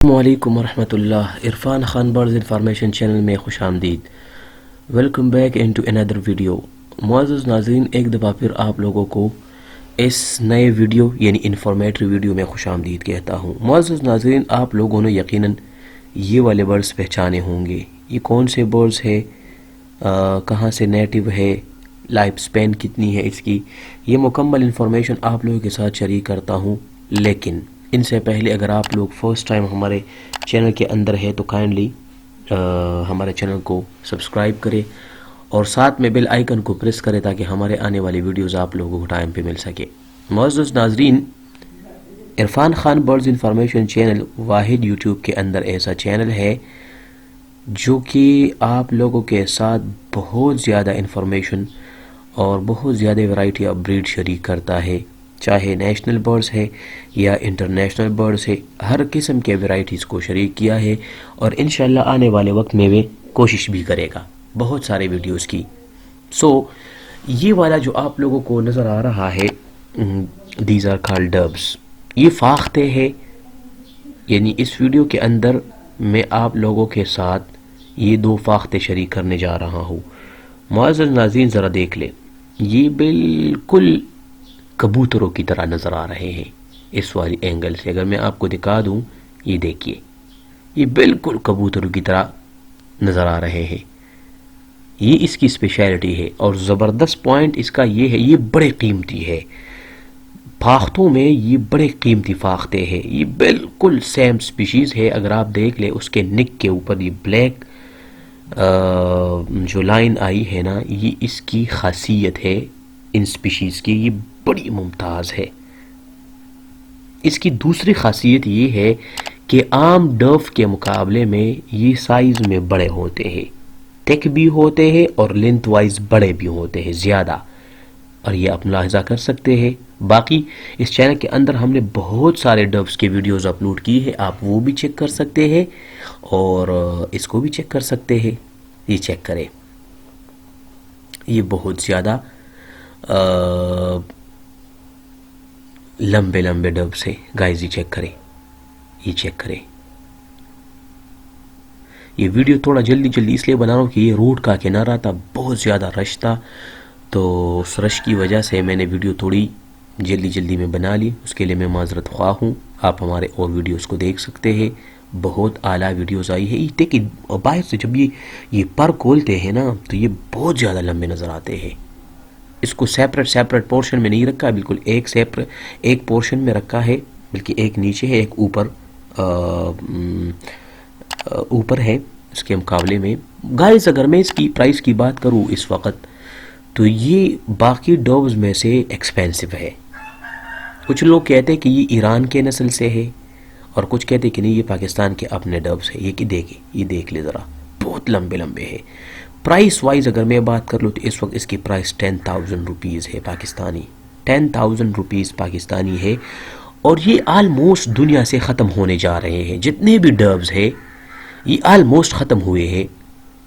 السلام علیکم ورحمۃ اللہ. Irfan Khan birds information channel میں خوش آمدید. Welcome back into another video. معزز ناظرین، ایک دفعہ پھر آپ لوگوں کو اس نئے ویڈیو یعنی انفارمیٹری ویڈیو میں خوش آمدید کہتا ہوں. معزز ناظرین، آپ لوگوں نے یقیناً یہ والے برڈز پہچانے ہوں گے. یہ کون سے برڈز ہے، کہاں سے نیٹو ہے، لائف سپین کتنی ہے اس کی، یہ مکمل انفارمیشن آپ لوگوں کے ساتھ شیئر کرتا ہوں. لیکن ان سے پہلے اگر آپ لوگ فرسٹ ٹائم ہمارے چینل کے اندر ہے تو کائنڈلی ہمارے چینل کو سبسکرائب کرے اور ساتھ میں بیل آئیکن کو پریس کرے تاکہ ہمارے آنے والی ویڈیوز آپ لوگوں کو ٹائم پہ مل سکے. معزز ناظرین، Irfan Khan birds information channel واحد یوٹیوب کے اندر ایسا چینل ہے جو کہ آپ لوگوں کے ساتھ بہت زیادہ انفارمیشن اور بہت زیادہ ورائٹی آف بریڈ شریک کرتا ہے. چاہے نیشنل برڈز ہے یا انٹرنیشنل برڈز ہے، ہر قسم کے ورائٹیز کو شریک کیا ہے اور انشاءاللہ آنے والے وقت میں وہ کوشش بھی کرے گا بہت سارے ویڈیوز کی. یہ والا جو آپ لوگوں کو نظر آ رہا ہے، دیز آر کالڈ ڈبس، یہ فاختے ہے. یعنی اس ویڈیو کے اندر میں آپ لوگوں کے ساتھ یہ دو فاختے شریک کرنے جا رہا ہوں. معزز ناظرین ذرا دیکھ لیں، یہ بالکل کبوتروں کی طرح نظر آ رہے ہیں اس والی اینگل سے. اگر میں آپ کو دکھا دوں، یہ دیکھیے، یہ بالکل کبوتروں کی طرح نظر آ رہے ہیں. یہ اس کی اسپیشلٹی ہے اور زبردست پوائنٹ اس کا یہ ہے، یہ بڑے قیمتی ہے. فاختوں میں یہ بڑے قیمتی فاختے ہیں. یہ بالکل سیم سپیشیز ہے. اگر آپ دیکھ لیں اس کے نک کے اوپر یہ بلیک جو لائن آئی ہے نا، یہ اس کی خاصیت ہے ان سپیشیز کی. یہ بڑی ممتاز ہے. اس کی دوسری خاصیت یہ ہے کہ عام ڈف کے مقابلے میں یہ سائز میں بڑے ہوتے ہیں، تھک بھی ہوتے ہیں اور لینتھ وائز بڑے بھی ہوتے ہیں زیادہ، اور یہ آپ ملاحظہ کر سکتے ہیں. باقی اس چینل کے اندر ہم نے بہت سارے ڈبس کے ویڈیوز اپلوڈ کی ہے، آپ وہ بھی چیک کر سکتے ہیں اور اس کو بھی چیک کر سکتے ہیں. یہ چیک کریں، یہ بہت زیادہ لمبے لمبے ڈبس ہیں گائز. یہ چیک کریں، یہ چیک کریں. یہ ویڈیو تھوڑا جلدی اس لیے بنا رہا ہوں کہ یہ روڈ کا کنارہ تھا، بہت زیادہ رش تھا، تو اس رش کی وجہ سے میں نے ویڈیو تھوڑی جلدی میں بنا لی. اس کے لیے میں معذرت خواہ ہوں. آپ ہمارے اور ویڈیوز کو دیکھ سکتے ہیں، بہت اعلیٰ ویڈیوز آئی ہے. یہ دیکھیں، باہر سے جب یہ پر کھولتے ہیں نا تو یہ بہت زیادہ لمبے نظر آتے ہیں. اس کو سیپریٹ پورشن میں نہیں رکھا، بالکل ایک پورشن میں رکھا ہے، بلکہ ایک نیچے ہے، ایک اوپر ہے اس کے مقابلے میں. گائز اگر میں اس کی پرائس کی بات کروں اس وقت تو یہ باقی ڈوز میں سے ایکسپینسو ہے. کچھ لوگ کہتے ہیں کہ یہ ایران کے نسل سے ہے اور کچھ کہتے ہیں کہ نہیں، یہ پاکستان کے اپنے ڈوز ہے. یہ دیکھ لے ذرا، بہت لمبے ہے. پرائس وائز اگر میں بات کر لوں تو اس وقت اس کی پرائس 10,000 روپیز ہے پاکستانی. 10,000 روپیز پاکستانی ہے اور یہ آلموسٹ دنیا سے ختم ہونے جا رہے ہیں. جتنے بھی ڈبز ہیں یہ آلموسٹ ختم ہوئے ہیں.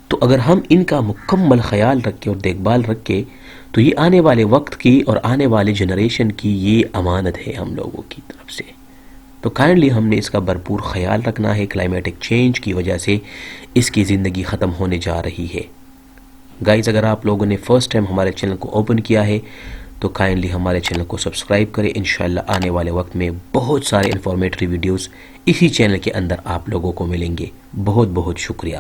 تو اگر ہم ان کا مکمل خیال رکھیں اور دیکھ بھال رکھیں تو یہ آنے والے وقت کی اور آنے والے جنریشن کی یہ امانت ہے ہم لوگوں کی طرف سے. تو کائنڈلی ہم نے اس کا بھرپور خیال رکھنا ہے. کلائمیٹک چینج کی وجہ سے اس کی زندگی ختم ہونے جا رہی ہے. گائز اگر آپ لوگوں نے فرسٹ ٹائم ہمارے چینل کو اوپن کیا ہے تو کائنڈلی ہمارے چینل کو سبسکرائب کریں. انشاءاللہ آنے والے وقت میں بہت سارے انفارمیٹری ویڈیوز اسی چینل کے اندر آپ لوگوں کو ملیں گے. بہت شکریہ.